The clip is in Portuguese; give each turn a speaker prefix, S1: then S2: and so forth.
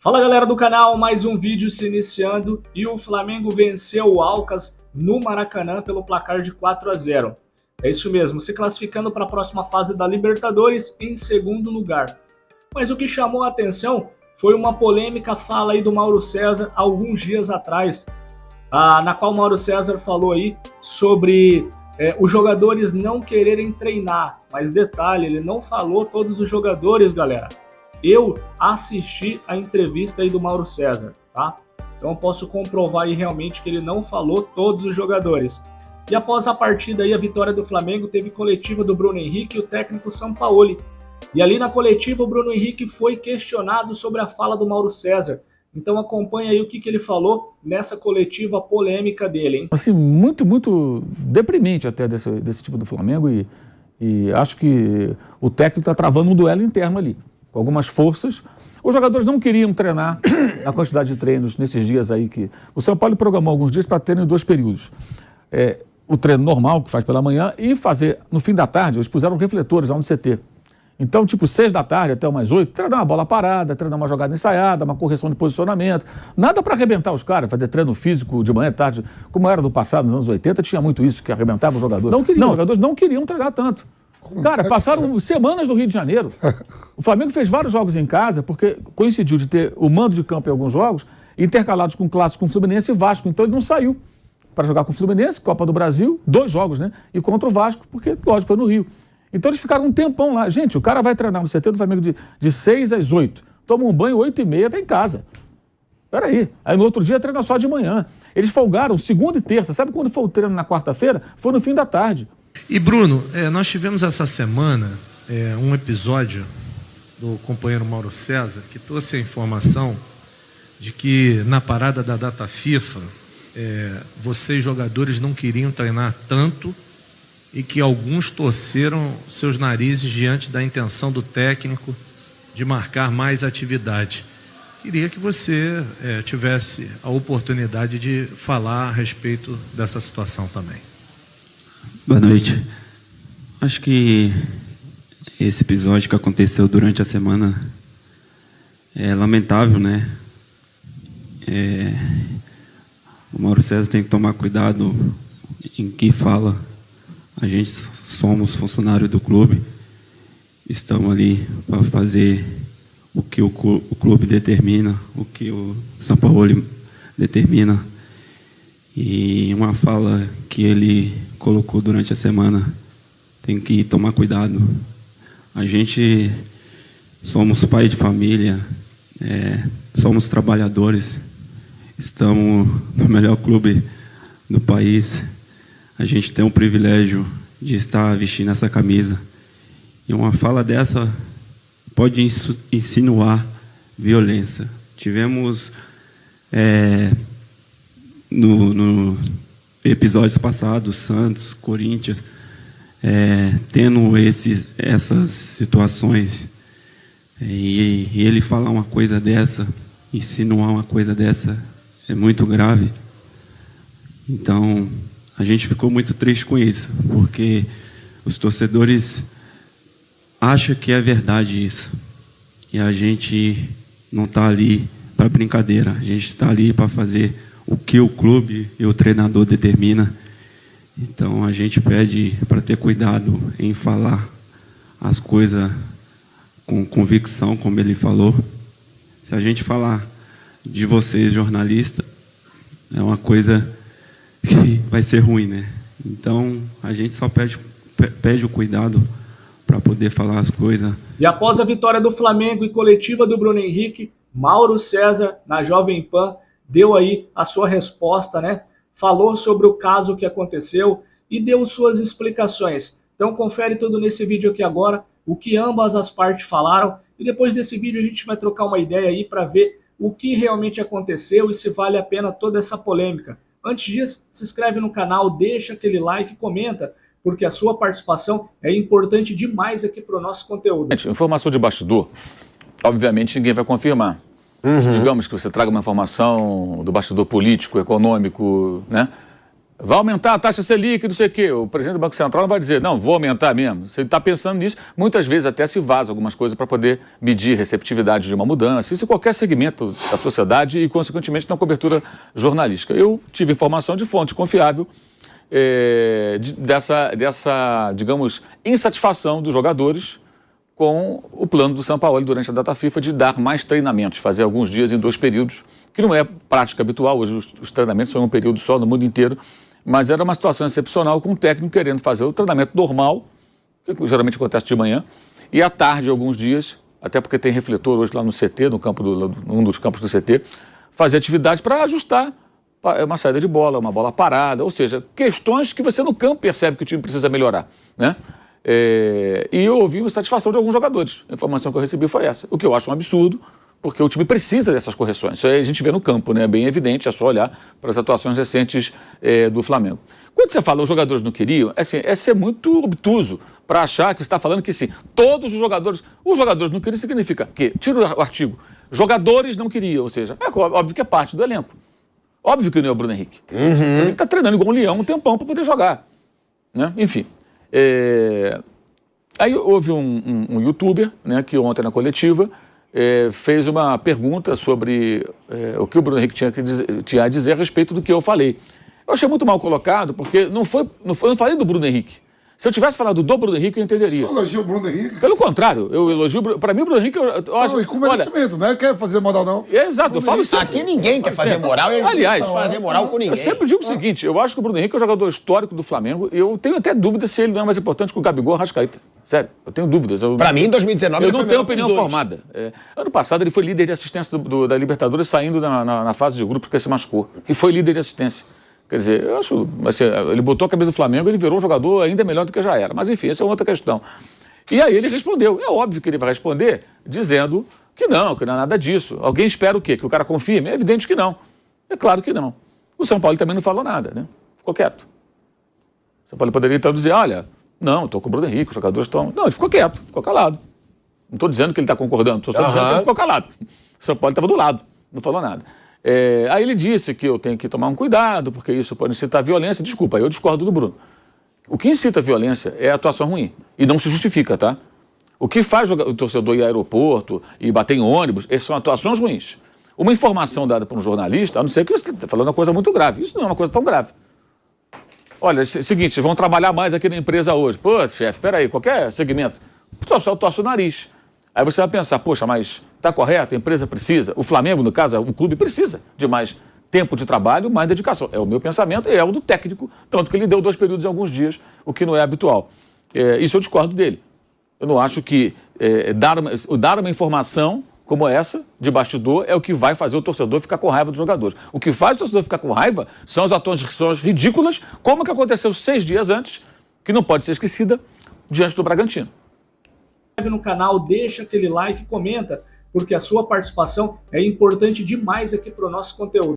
S1: Fala galera do canal, mais um vídeo se iniciando e o Flamengo venceu o Alcas no Maracanã pelo placar de 4-0. É isso mesmo, se classificando para a próxima fase da Libertadores em segundo lugar. Mas o que chamou a atenção foi uma polêmica fala aí do Mauro César alguns dias atrás, na qual o Mauro César falou aí sobre os jogadores não quererem treinar. Mas detalhe, ele não falou todos os jogadores, galera. Eu assisti a entrevista aí do Mauro César, tá? Então eu posso comprovar aí realmente que ele não falou todos os jogadores. E após a partida aí, a vitória do Flamengo, teve coletiva do Bruno Henrique e o técnico Sampaoli. E ali na coletiva o Bruno Henrique foi questionado sobre a fala do Mauro César. Então acompanha aí o que ele falou nessa coletiva polêmica dele, hein?
S2: Assim, muito deprimente até desse tipo do Flamengo e acho que o técnico está travando um duelo interno ali, com algumas forças. Os jogadores não queriam treinar a quantidade de treinos nesses dias aí que... O São Paulo programou alguns dias para terem 2 períodos. O treino normal, que faz pela manhã, e fazer no fim da tarde. Eles puseram refletores lá no CT. Então, tipo, 6 da tarde até umas 8, treinar uma bola parada, treinar uma jogada ensaiada, uma correção de posicionamento. Nada para arrebentar os caras, fazer treino físico de manhã e tarde. Como era no passado, nos anos 80, tinha muito isso, que arrebentava os jogadores. Os jogadores não queriam treinar tanto. Cara, passaram semanas no Rio de Janeiro. O Flamengo fez vários jogos em casa, porque coincidiu de ter o mando de campo em alguns jogos, intercalados com o clássico com o Fluminense e Vasco. Então ele não saiu para jogar com o Fluminense, Copa do Brasil, 2 jogos, né? E contra o Vasco, porque, lógico, foi no Rio. Então eles ficaram um tempão lá. Gente, o cara vai treinar no CT do Flamengo de 6 às 8. Toma um banho, 8h30, tá em casa. Peraí. Aí no outro dia treina só de manhã. Eles folgaram segunda e terça. Sabe quando foi o treino na quarta-feira? Foi no fim da tarde.
S3: E Bruno, nós tivemos essa semana um episódio do companheiro Mauro César que trouxe a informação de que na parada da data FIFA vocês jogadores não queriam treinar tanto e que alguns torceram seus narizes diante da intenção do técnico de marcar mais atividade. Queria que você tivesse a oportunidade de falar a respeito dessa situação também.
S4: Boa noite. Acho que esse episódio que aconteceu durante a semana é lamentável, né? O Mauro César tem que tomar cuidado em que fala. A gente somos funcionários do clube, estamos ali para fazer o que o clube determina, o que o Sampaoli determina. E uma fala que ele colocou durante a semana, tem que tomar cuidado. A gente somos pai de família, somos trabalhadores, estamos no melhor clube do país. A gente tem o privilégio de estar vestindo essa camisa. E uma fala dessa pode insinuar violência. Tivemos no episódios passados, Santos, Corinthians, tendo essas situações. E ele falar uma coisa dessa, insinuar uma coisa dessa, é muito grave. Então, a gente ficou muito triste com isso, porque os torcedores acham que é verdade isso. E a gente não está ali para brincadeira, a gente está ali para fazer o que o clube e o treinador determina. Então a gente pede para ter cuidado em falar as coisas com convicção, como ele falou. Se a gente falar de vocês, jornalistas, é uma coisa que vai ser ruim, né? Então a gente só pede o cuidado para poder falar as coisas.
S1: E após a vitória do Flamengo e coletiva do Bruno Henrique, Mauro César, na Jovem Pan, deu aí a sua resposta, né? Falou sobre o caso que aconteceu e deu suas explicações. Então confere tudo nesse vídeo aqui agora, o que ambas as partes falaram, e depois desse vídeo a gente vai trocar uma ideia aí para ver o que realmente aconteceu e se vale a pena toda essa polêmica. Antes disso, se inscreve no canal, deixa aquele like e comenta, porque a sua participação é importante demais aqui para o nosso conteúdo.
S2: Informação de bastidor, obviamente ninguém vai confirmar. Digamos que você traga uma informação do bastidor político, econômico, né? vai aumentar a taxa Selic, não sei o quê. O presidente do Banco Central não vai dizer, não, vou aumentar mesmo. Se ele está pensando nisso, muitas vezes até se vaza algumas coisas para poder medir receptividade de uma mudança. Isso em qualquer segmento da sociedade e, consequentemente, na cobertura jornalística. Eu tive informação de fonte confiável dessa, digamos, insatisfação dos jogadores com o plano do São Paulo durante a data FIFA de dar mais treinamentos, fazer alguns dias em 2 períodos, que não é prática habitual. Hoje os treinamentos são em um período só no mundo inteiro, mas era uma situação excepcional com o técnico querendo fazer o treinamento normal, que geralmente acontece de manhã, e à tarde, alguns dias, até porque tem refletor hoje lá no CT, num dos campos do CT, fazer atividades para ajustar uma saída de bola, uma bola parada, ou seja, questões que você no campo percebe que o time precisa melhorar, né? E eu ouvi uma satisfação de alguns jogadores. A informação que eu recebi foi essa, o que eu acho um absurdo, porque o time precisa dessas correções. Isso aí a gente vê no campo, né? É bem evidente, é só olhar para as atuações recentes do Flamengo. Quando você fala os jogadores não queriam, é ser muito obtuso para achar que você está falando que sim, todos os jogadores não queriam significa que, tira o artigo, jogadores não queriam, ou seja, é óbvio que é parte do elenco. Óbvio que não é o Bruno Henrique. Ele está treinando igual um leão um tempão para poder jogar, né? Enfim. Aí houve um youtuber, né, que ontem na coletiva fez uma pergunta sobre o que o Bruno Henrique tinha a dizer a respeito do que eu falei. Eu achei muito mal colocado, porque eu não falei do Bruno Henrique. Se eu tivesse falado do Bruno Henrique, eu entenderia.
S5: Você elogio o Bruno Henrique?
S2: Pelo contrário, eu elogio... Para mim, o Bruno Henrique...
S5: E com merecimento, não é quer fazer moral, não.
S2: Exato, eu falo sempre.
S6: Aqui ninguém quer fazer moral.
S2: Aliás,
S6: fazer moral com ninguém.
S2: Eu sempre digo o seguinte, eu acho que o Bruno Henrique é um jogador histórico do Flamengo, e eu tenho até dúvida se ele não é mais importante que o Gabigol ou o Arrascaeta. Sério, eu tenho dúvidas.
S6: Para mim, em 2019,
S2: eu não tenho opinião formada. Ano passado, ele foi líder de assistência da Libertadores, saindo na fase de grupo, porque se machucou. E foi líder de assistência. Quer dizer, eu acho, assim, ele botou a camisa do Flamengo, ele virou um jogador ainda melhor do que já era. Mas enfim, essa é outra questão. E aí ele respondeu. É óbvio que ele vai responder dizendo que não é nada disso. Alguém espera o quê? Que o cara confirme? É evidente que não. É claro que não. O São Paulo também não falou nada, né? Ficou quieto. O São Paulo poderia então dizer, olha, não, estou com o Bruno Henrique, os jogadores estão... Não, ele ficou quieto, ficou calado. Não estou dizendo que ele está concordando, estou dizendo que ele ficou calado. O São Paulo estava do lado, não falou nada. Aí ele disse que eu tenho que tomar um cuidado, porque isso pode incitar violência. Desculpa, eu discordo do Bruno. O que incita a violência é a atuação ruim. E não se justifica, tá? O que faz o torcedor ir ao aeroporto e bater em ônibus são atuações ruins. Uma informação dada por um jornalista, a não ser que você está falando uma coisa muito grave. Isso não é uma coisa tão grave. Olha, é o seguinte, vocês vão trabalhar mais aqui na empresa hoje. Pô, chefe, peraí, qualquer segmento. Eu torço o nariz. Aí você vai pensar, poxa, mas está correto, a empresa precisa, o Flamengo, no caso, o clube precisa de mais tempo de trabalho, mais dedicação. É o meu pensamento e é o do técnico, tanto que ele deu 2 períodos em alguns dias, o que não é habitual. Isso eu discordo dele. Eu não acho que dar uma informação como essa, de bastidor, é o que vai fazer o torcedor ficar com raiva dos jogadores. O que faz o torcedor ficar com raiva são as atuações ridículas, como que aconteceu 6 dias antes, que não pode ser esquecida, diante do Bragantino.
S1: No canal, deixa aquele like e comenta, porque a sua participação é importante demais aqui para o nosso conteúdo.